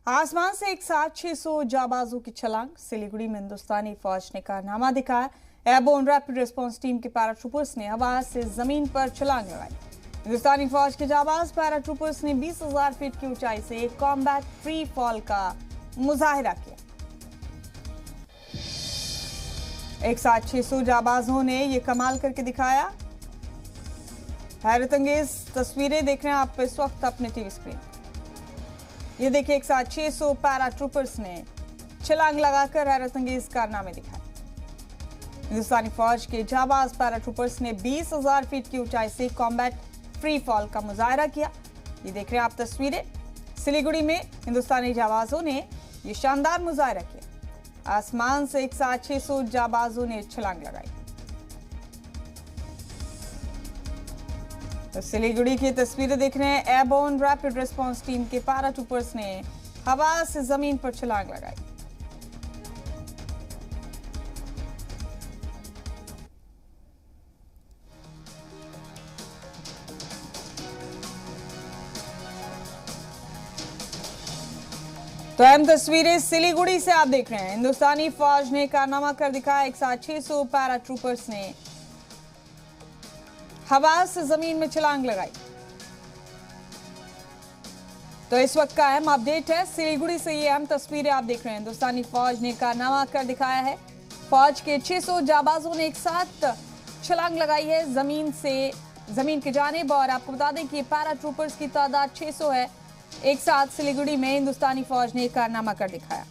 आसमान से एक साथ 600 जाबाजों की छलांग। सिलीगुड़ी में हिंदुस्तानी फौज ने कारनामा दिखाया। एयरबोर्न रैपिड रिस्पांस टीम के पैराट्रूपर्स ने हवा से जमीन पर छलांग लगाई। हिंदुस्तानी फौज के जाबाज पैराट्रूपर्स ने 20,000 फीट की ऊंचाई से एक कॉम्बैट फ्री फॉल का मुजाहिरा किया। एक साथ 600 जाबाजों ने यह कमाल करके दिखाया। हैरतअंगेज तस्वीरें देख रहे हैं आप इस वक्त अपने टीवी स्क्रीन। ये देखिए, एक साथ 600 पैराट्रूपर्स ने छलांग लगाकर हैरतअंगेज कारनामे दिखाए। हिंदुस्तानी फौज के जाबाज पैराट्रूपर्स ने 20,000 फीट की ऊंचाई से कॉम्बैट फ्री फॉल का मुजाहिरा किया। ये देख रहे हैं आप तस्वीरें। सिलीगुड़ी में हिंदुस्तानी जाबाजों ने ये शानदार मुजाहिरा किया। आसमान से एक साथ 600 जाबाजों ने छलांग लगाई। तो सिलीगुड़ी की तस्वीरें देख रहे हैं। एयरबोर्न रैपिड रिस्पांस टीम के पैराट्रूपर्स ने हवा से जमीन पर छलांग लगाई। तो अहम तस्वीरें सिलीगुड़ी से आप देख रहे हैं। हिंदुस्तानी फौज ने कारनामा कर दिखाया। एक साथ 600 पैराट्रूपर्स ने हवा से जमीन में छलांग लगाई। तो इस वक्त का अहम अपडेट है सिलीगुड़ी से। ये अहम तस्वीरें आप देख रहे हैं। हिंदुस्तानी फौज ने कारनामा कर दिखाया है। फौज के 600 जाबाजों ने एक साथ छलांग लगाई है जमीन की जानिब। और आपको बता दें कि पैराट्रूपर्स की तादाद 600 है। एक साथ सिलीगुड़ी में हिंदुस्तानी फौज ने कारनामा कर दिखाया।